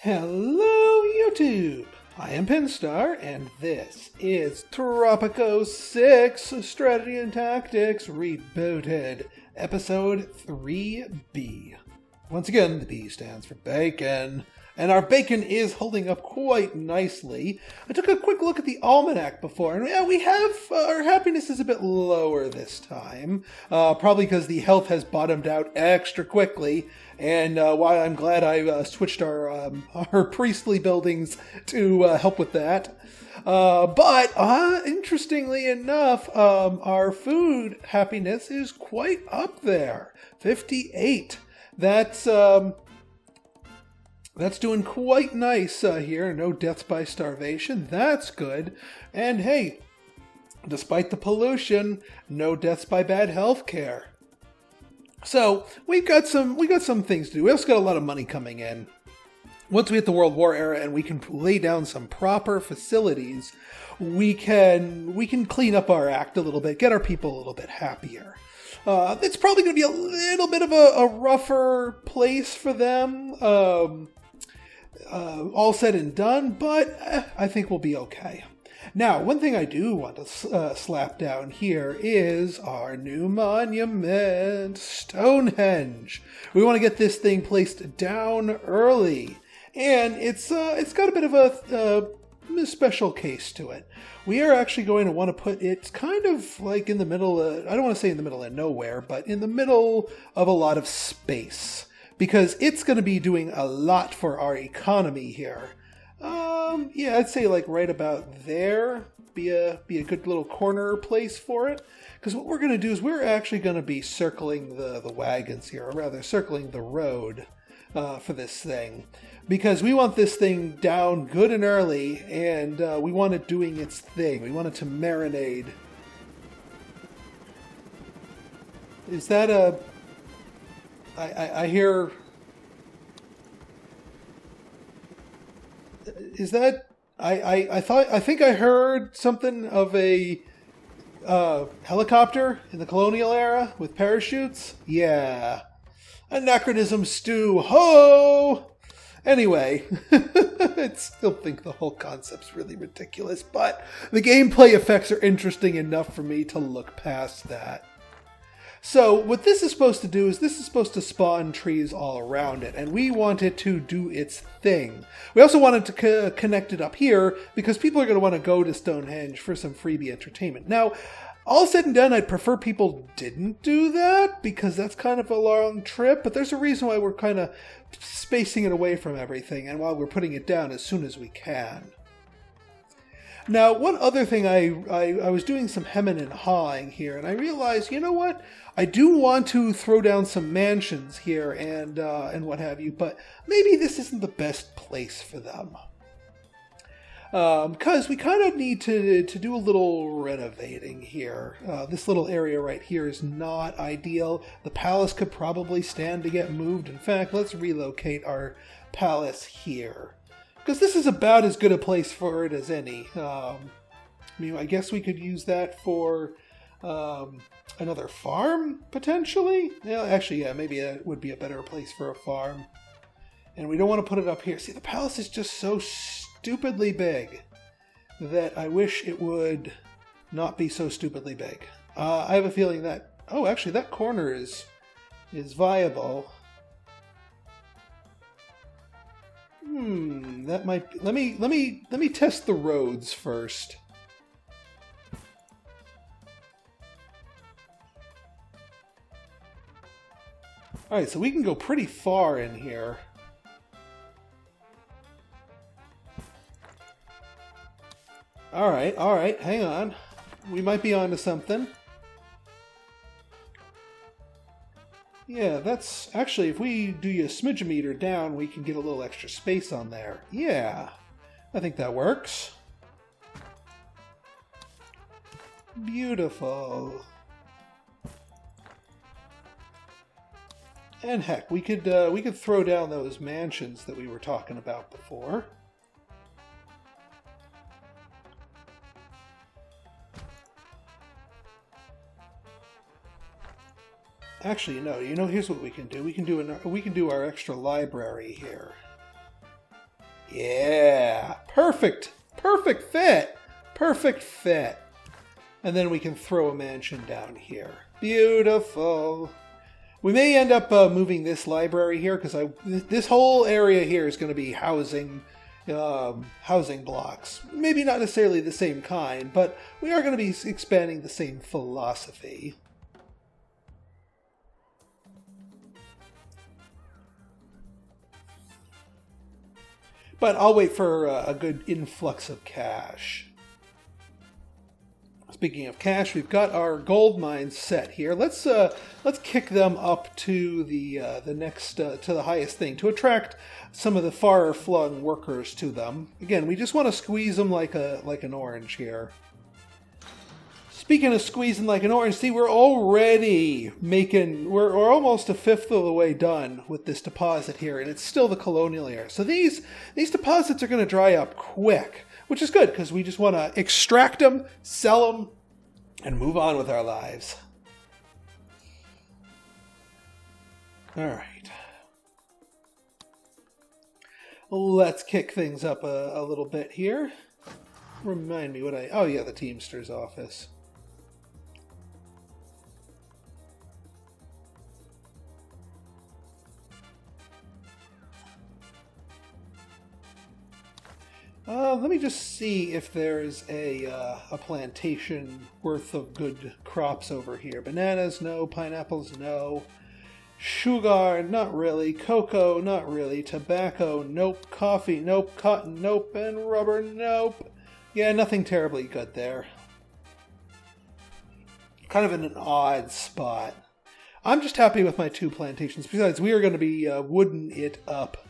Hello, YouTube! I am Pinstar, and this is Tropico 6 Strategy and Tactics Rebooted, Episode 3B. Once again, the B stands for bacon, and our bacon is holding up quite nicely. I took a quick look at the almanac before, and yeah, we have, our happiness is a bit lower this time, probably because the health has bottomed out extra quickly, and while I'm glad I switched our priestly buildings to help with that. But interestingly enough, our food happiness is quite up there. 58. That's doing quite nice here. No deaths by starvation. That's good. And hey, despite the pollution, no deaths by bad health care. So we got some things to do. We also got a lot of money coming in. Once we hit the World War era and we can lay down some proper facilities, we can clean up our act a little bit, get our people a little bit happier. It's probably going to be a little bit of a rougher place for them, all said and done, but I think we'll be okay. Now, one thing I do want to slap down here is our new monument, Stonehenge. We want to get this thing placed down early, and it's got a bit of a special case to it. We are actually going to want to put it kind of like in the middle of, I don't want to say in the middle of nowhere, but in the middle of a lot of space, because it's going to be doing a lot for our economy here. Yeah, I'd say like right about there be a good little corner place for it, because what we're going to do is we're actually going to be circling the wagons here, or rather circling the road for this thing, because we want this thing down good and early, and we want it doing its thing. We want it to marinade. Is that a... I hear... Is that... I think I heard something of a helicopter in the colonial era with parachutes? Yeah. Anachronism stew. Ho! Anyway, I still think the whole concept's really ridiculous, but the gameplay effects are interesting enough for me to look past that. So what this is supposed to do is this is supposed to spawn trees all around it, and we want it to do its thing. We also wanted to connect it up here because people are going to want to go to Stonehenge for some freebie entertainment. Now, all said and done, I'd prefer people didn't do that because that's kind of a long trip, but there's a reason why we're kind of spacing it away from everything and while we're putting it down as soon as we can. Now, one other thing, I was doing some hemming and hawing here, and I realized, you know what? I do want to throw down some mansions here and what have you, but maybe this isn't the best place for them. Because we kind of need to do a little renovating here. This little area right here is not ideal. The palace could probably stand to get moved. In fact, let's relocate our palace here, because this is about as good a place for it as any. I mean, I guess we could use that for another farm, potentially? Yeah, actually, yeah, maybe it would be a better place for a farm. And we don't want to put it up here. See, the palace is just so stupidly big that I wish it would not be so stupidly big. I have a feeling that... Oh, actually, that corner is viable. That might be, let me test the roads first. Alright, so we can go pretty far in here. Alright, hang on. We might be onto something. Yeah, that's... Actually, if we do a smidge-meter down, we can get a little extra space on there. Yeah, I think that works. Beautiful. And heck, we could throw down those mansions that we were talking about before. Actually, no. You know, here's what we can do. We can do our extra library here. Yeah, perfect. Perfect fit. Perfect fit. And then we can throw a mansion down here. Beautiful. We may end up moving this library here because this whole area here is going to be housing blocks. Maybe not necessarily the same kind, but we are going to be expanding the same philosophy. But I'll wait for a good influx of cash. Speaking of cash, we've got our gold mines set here. Let's kick them up to the next to the highest thing to attract some of the far flung workers to them. Again, we just want to squeeze them like an orange here. Speaking of squeezing like an orange, see, we're already we're almost a fifth of the way done with this deposit here, and it's still the colonial era. So these deposits are going to dry up quick, which is good because we just want to extract them, sell them, and move on with our lives. All right. Let's kick things up a little bit here. Remind me oh yeah, the Teamster's office. Let me just see if there's a plantation worth of good crops over here. Bananas, no. Pineapples, no. Sugar, not really. Cocoa, not really. Tobacco, nope. Coffee, nope. Cotton, nope. And rubber, nope. Yeah, nothing terribly good there. Kind of in an odd spot. I'm just happy with my 2 plantations. Besides, we are going to be wooden it up.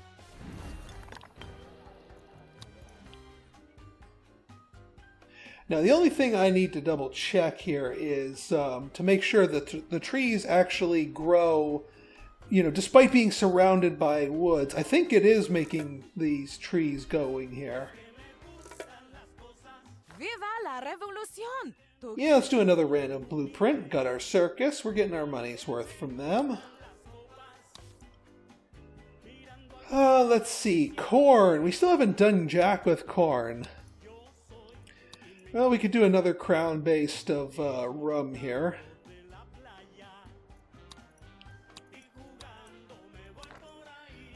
Now, the only thing I need to double check here is to make sure that the trees actually grow, despite being surrounded by woods. I think it is making these trees going here. Viva la revolución! Yeah, let's do another random blueprint. Got our circus. We're getting our money's worth from them. Let's see. Corn. We still haven't done jack with corn. Well, we could do another crown based of rum here.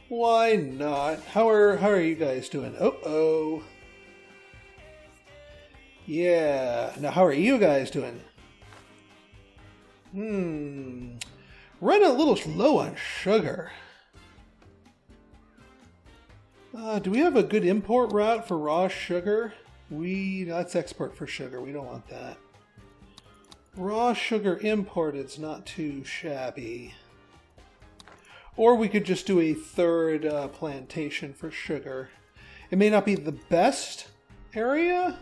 Why not? How are you guys doing? Oh. Yeah. Now, how are you guys doing? Run a little low on sugar. Do we have a good import route for raw sugar? Let's export for sugar. We don't want that. Raw sugar imported's not too shabby. Or we could just do a third plantation for sugar. It may not be the best area.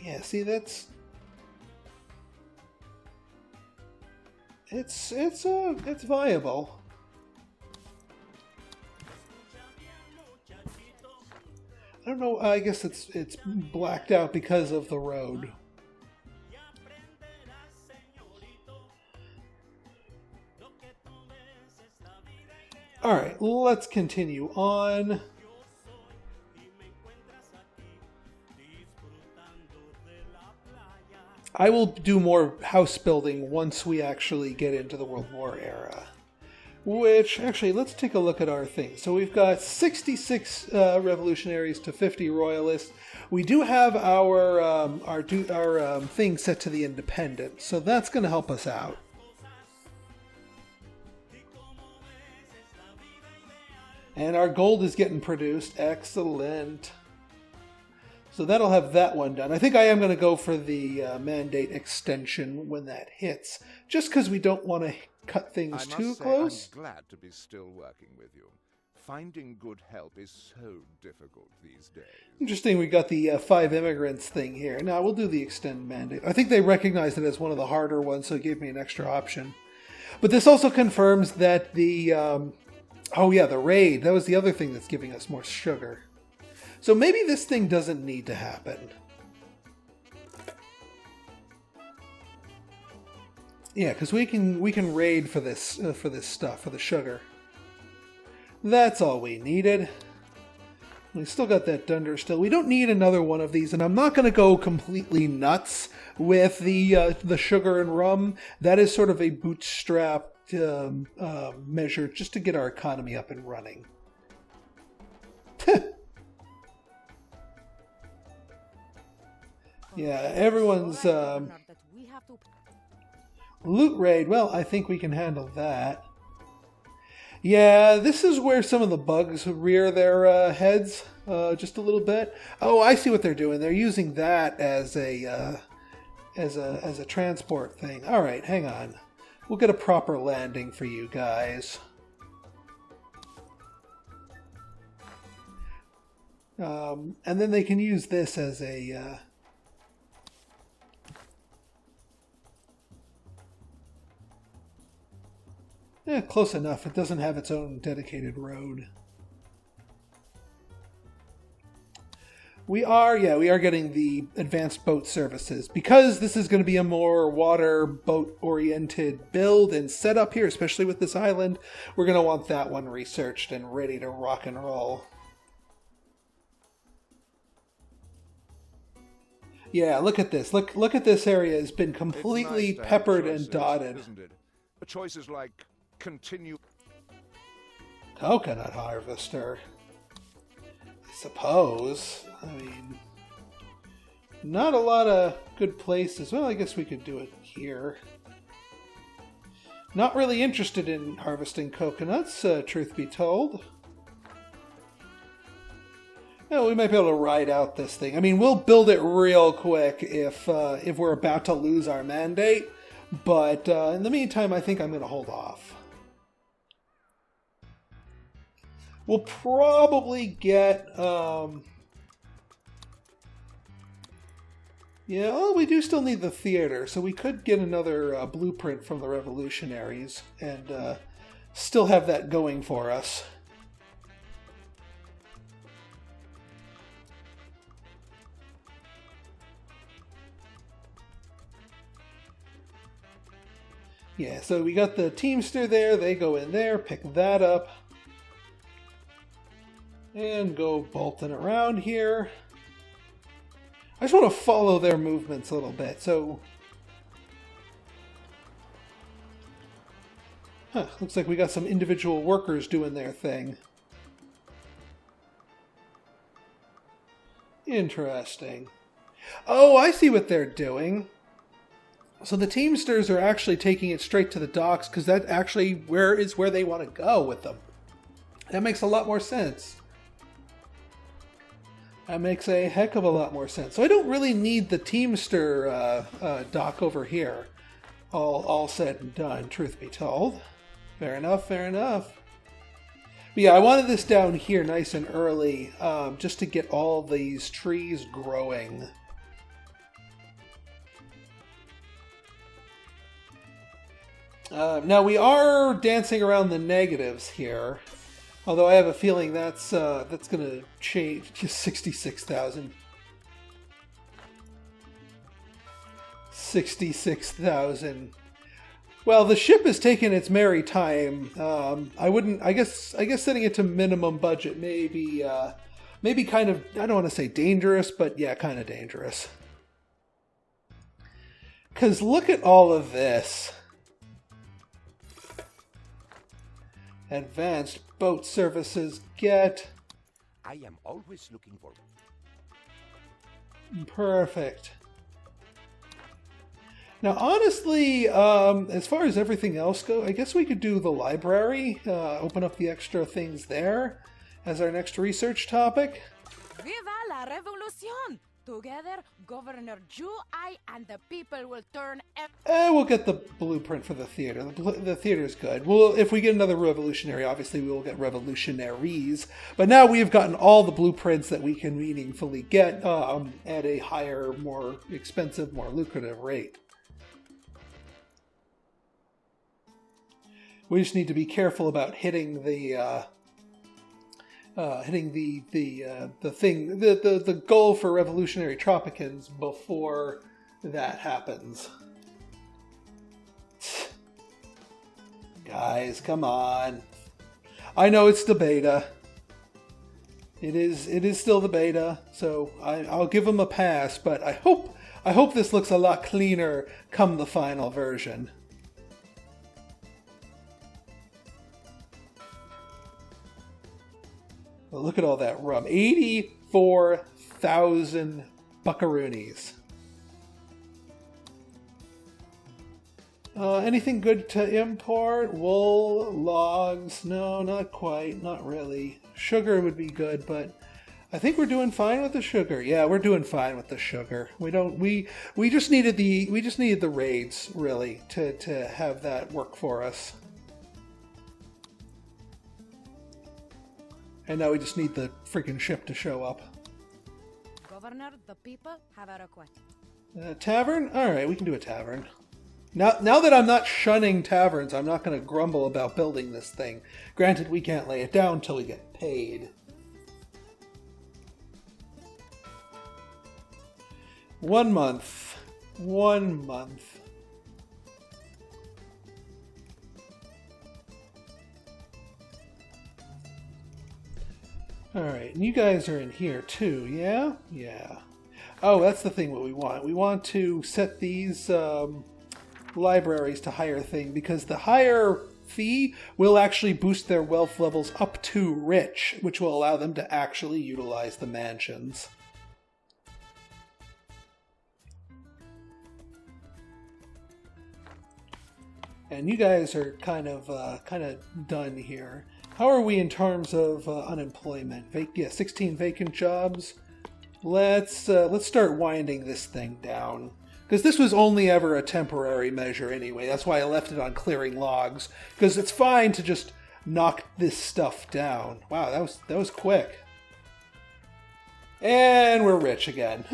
Yeah, see, that's... It's viable. I don't know, I guess it's blacked out because of the road. Alright, let's continue on. I will do more house building once we actually get into the World War era. Which, actually, let's take a look at our thing. So we've got 66 revolutionaries to 50 royalists. We do have our thing set to the independent, so that's going to help us out. And our gold is getting produced. Excellent. So that'll have that one done. I think I am going to go for the mandate extension when that hits, just because we don't want to cut things too close. I'm glad to be still working with you. Finding good help is so difficult these days. Interesting, we got the 5 immigrants thing here. Now, we'll do the extend mandate. I think they recognized it as one of the harder ones, so it gave me an extra option. But this also confirms that the... the raid. That was the other thing that's giving us more sugar. So maybe this thing doesn't need to happen. Yeah, because we can raid for this stuff, for the sugar. That's all we needed. We still got that dunder still. We don't need another one of these, and I'm not going to go completely nuts with the sugar and rum. That is sort of a bootstrapped measure just to get our economy up and running. Yeah, everyone's loot raid. Well, I think we can handle that. Yeah, this is where some of the bugs rear their heads just a little bit. Oh, I see what they're doing. They're using that as a transport thing. All right, hang on. We'll get a proper landing for you guys. And then they can use this as a... Yeah, close enough. It doesn't have its own dedicated road. We are getting the advanced boat services. Because this is going to be a more water boat-oriented build and setup here, especially with this island, we're going to want that one researched and ready to rock and roll. Yeah, look at this. Look at this area. It's been completely peppered and dotted. Isn't it? Choices like continue. Coconut harvester. I suppose. I mean, not a lot of good places. Well, I guess we could do it here. Not really interested in harvesting coconuts, truth be told. Yeah, we might be able to ride out this thing. I mean, we'll build it real quick if we're about to lose our mandate. But in the meantime, I think I'm going to hold off. We'll probably get... yeah, oh, we do still need the theater, so we could get another blueprint from the revolutionaries and still have that going for us. Yeah, so we got the Teamster there. They go in there, pick that up, and go bolting around here. I just want to follow their movements a little bit. So, looks like we got some individual workers doing their thing. Interesting. Oh, I see what they're doing. So the Teamsters are actually taking it straight to the docks because that actually where they want to go with them. That makes a lot more sense. That makes a heck of a lot more sense. So I don't really need the Teamster dock over here. All said and done, truth be told. Fair enough, fair enough. But yeah, I wanted this down here nice and early just to get all these trees growing. Now we are dancing around the negatives here, although I have a feeling that's going to change. Just 66,000. 66,000. Well, the ship is taking its merry time. I guess setting it to minimum budget maybe kind of, I don't want to say dangerous, but yeah, kind of dangerous. Because look at all of this. Advanced boat services get. I am always looking for. Perfect. Now, honestly, as far as everything else goes, I guess we could do the library, open up the extra things there as our next research topic. Viva la revolution! Together, Governor Ju, I, and the people will turn... We'll get the blueprint for the theater. The theater's good. Well, if we get another revolutionary, obviously we will get revolutionaries. But now we have gotten all the blueprints that we can meaningfully get at a higher, more expensive, more lucrative rate. We just need to be careful about hitting the the goal for revolutionary Tropicans before that happens. Guys, come on. I know it's the beta. It is still the beta, so I'll give them a pass, but I hope this looks a lot cleaner come the final version. Well, look at all that rum. 84,000 buckaroonies. Anything good to import? Wool, logs? No, not quite. Not really. Sugar would be good, but I think we're doing fine with the sugar. Yeah, we're doing fine with the sugar. We just needed the raids really to have that work for us. And now we just need the freaking ship to show up. Governor, the people have a request. Tavern? Alright, we can do a tavern. Now that I'm not shunning taverns, I'm not going to grumble about building this thing. Granted, we can't lay it down until we get paid. 1 month. 1 month. Alright, and you guys are in here too, yeah? Yeah. Oh, that's the thing what we want. We want to set these libraries to higher thing, because the higher fee will actually boost their wealth levels up to rich, which will allow them to actually utilize the mansions. And you guys are kind of done here. How are we in terms of unemployment? 16 vacant jobs. Let's start winding this thing down. Because this was only ever a temporary measure anyway. That's why I left it on clearing logs. Because it's fine to just knock this stuff down. Wow, that was quick. And we're rich again.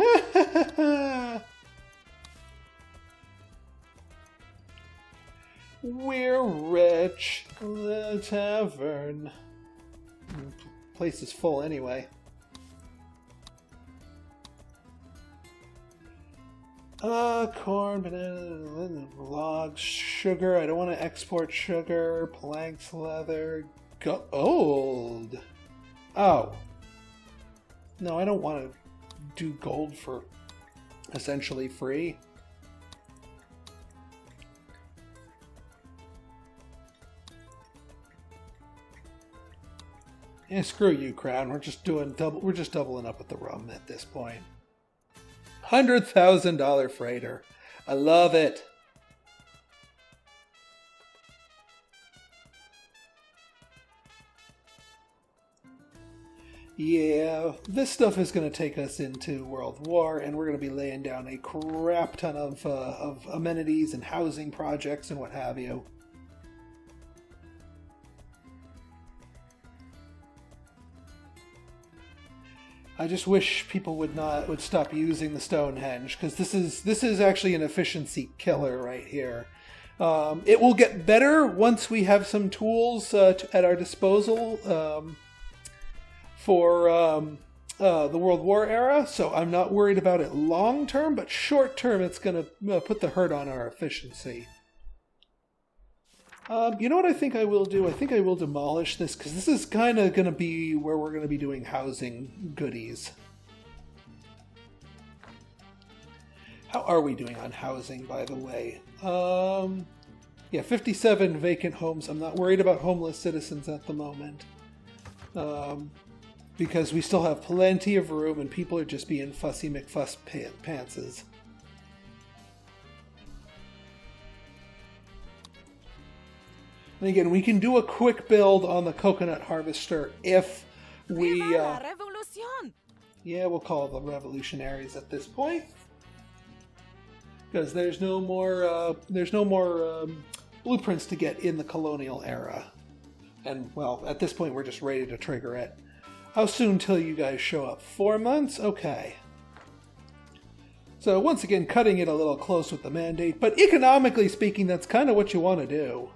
We're rich. The tavern. Place is full anyway. Corn, banana, logs, sugar. I don't want to export sugar. Planks, leather, gold. Oh. No, I don't want to do gold for essentially free. Yeah, screw you, Crown. We're just doubling up with the rum at this point. $100,000 freighter. I love it. Yeah, this stuff is going to take us into World War, and we're going to be laying down a crap ton of amenities and housing projects and what have you. I just wish people would stop using the Stonehenge, because this is actually an efficiency killer right here. It will get better once we have some tools at our disposal for the World War era, so I'm not worried about it long term, but short term it's going to put the hurt on our efficiency. You know what I think I will do? I think I will demolish this, because this is kind of going to be where we're going to be doing housing goodies. How are we doing on housing, by the way? Yeah, 57 vacant homes. I'm not worried about homeless citizens at the moment. Because we still have plenty of room and people are just being fussy McFuss pantses. And again, we can do a quick build on the coconut harvester if we... Viva la revolution! Yeah, we'll call the revolutionaries at this point. Because there's no more blueprints to get in the colonial era. And, well, at this point we're just ready to trigger it. How soon till you guys show up? 4 months? Okay. So once again, cutting it a little close with the mandate, but economically speaking, that's kind of what you want to do.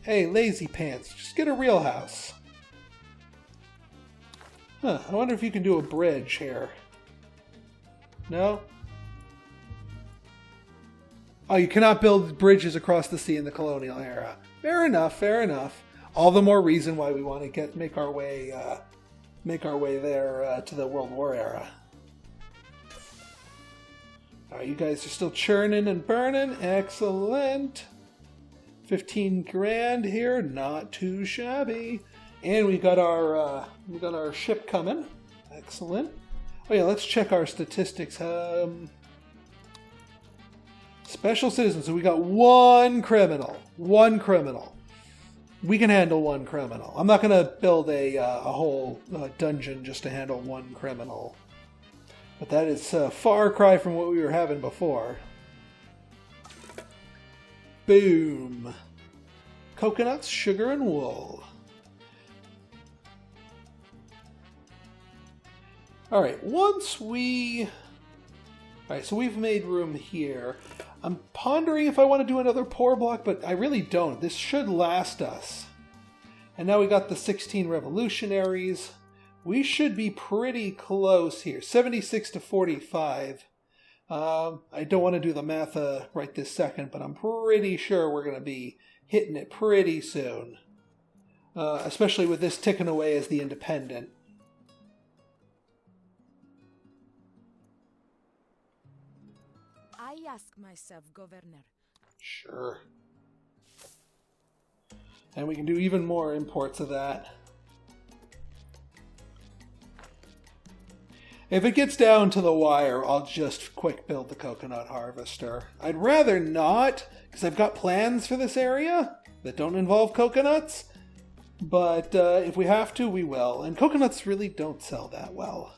Hey, lazy pants, just get a real house. Huh, I wonder if you can do a bridge here. No? Oh, you cannot build bridges across the sea in the colonial era. Fair enough, fair enough. All the more reason why we want to make our way there to the World War era. All right, you guys are still churning and burning. Excellent. 15 grand here, not too shabby. And we got our ship coming. Excellent. Oh yeah, let's check our statistics. Special citizens. So we got one criminal. One criminal. We can handle one criminal. I'm not going to build a whole dungeon just to handle one criminal. But that is a far cry from what we were having before. Boom. Coconuts, sugar, and wool. Alright, Alright, so we've made room here. I'm pondering if I want to do another pour block, but I really don't. This should last us. And now we got the 16 revolutionaries. We should be pretty close here. 76 to 45. I don't want to do the math right this second, but I'm pretty sure we're going to be hitting it pretty soon. Especially with this ticking away as the independent. I ask myself, Governor. Sure. And we can do even more imports of that. If it gets down to the wire, I'll just quick build the coconut harvester. I'd rather not, because I've got plans for this area that don't involve coconuts. But if we have to, we will. And coconuts really don't sell that well.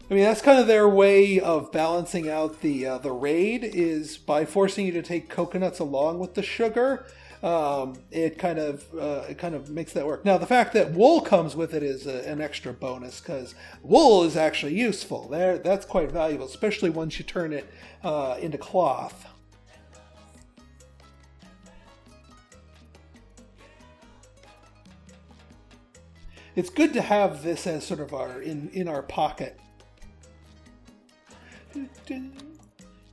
I mean, that's kind of their way of balancing out the raid, is by forcing you to take coconuts along with the sugar. It kind of makes that work. Now, the fact that wool comes with it is an extra bonus, because wool is actually useful. That's quite valuable, especially once you turn it into cloth. It's good to have this as sort of in our pocket.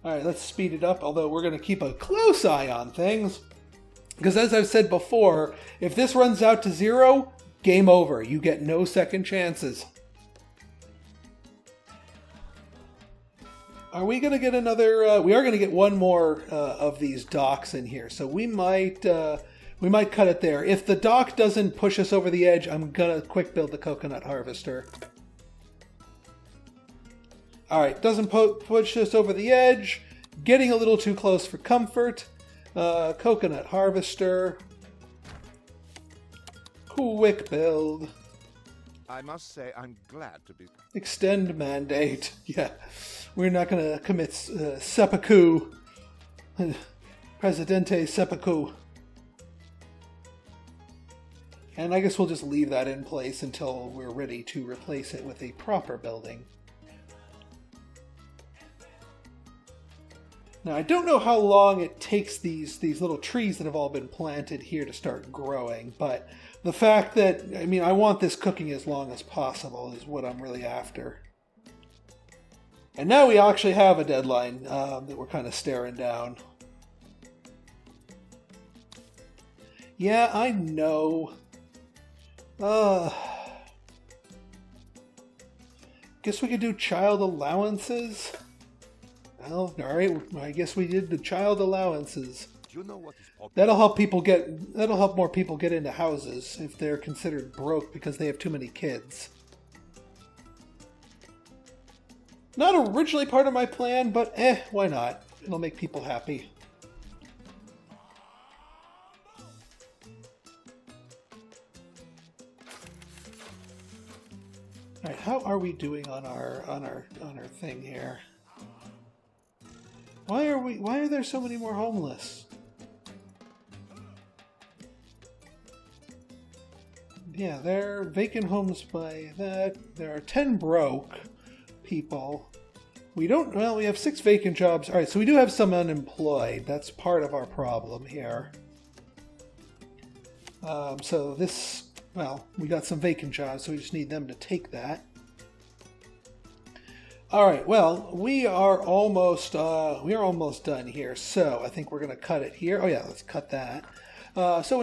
Alright, let's speed it up, although we're going to keep a close eye on things. Because as I've said before, if this runs out to 0, game over. You get no second chances. Are we going to get another... we are going to get one more of these docks in here, so we might cut it there. If the dock doesn't push us over the edge, I'm going to quick build the coconut harvester. Alright, doesn't push us over the edge. Getting a little too close for comfort. Coconut harvester. Quick build. I must say I'm glad to be... Extend mandate. Yeah, we're not going to commit seppuku. Presidente seppuku. And I guess we'll just leave that in place until we're ready to replace it with a proper building. Now, I don't know how long it takes these little trees that have all been planted here to start growing, but the fact that, I mean, I want this cooking as long as possible is what I'm really after. And now we actually have a deadline that we're kind of staring down. Yeah, I know. Guess we could do child allowances. Well, alright, I guess we did the child allowances. Do you know what is popular? That'll help more people get into houses if they're considered broke because they have too many kids. Not originally part of my plan, but why not? It'll make people happy. Alright, how are we doing on our thing here? Why are there so many more homeless? Yeah, there are vacant homes by that. There are 10 broke people. We have 6 vacant jobs. Alright, so we do have some unemployed. That's part of our problem here. So this, well, we got some vacant jobs, so we just need them to take that. All right, well, we are almost done here, so I think we're gonna cut it here. Oh yeah, let's cut that. So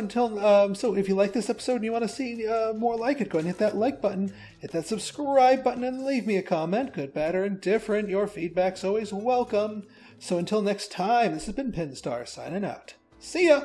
if you like this episode and you want to see more like it, go ahead and hit that like button, hit that subscribe button, and leave me a comment, good, bad, or indifferent. Your feedback's always welcome. So until next time, this has been Pinstar signing out. See ya!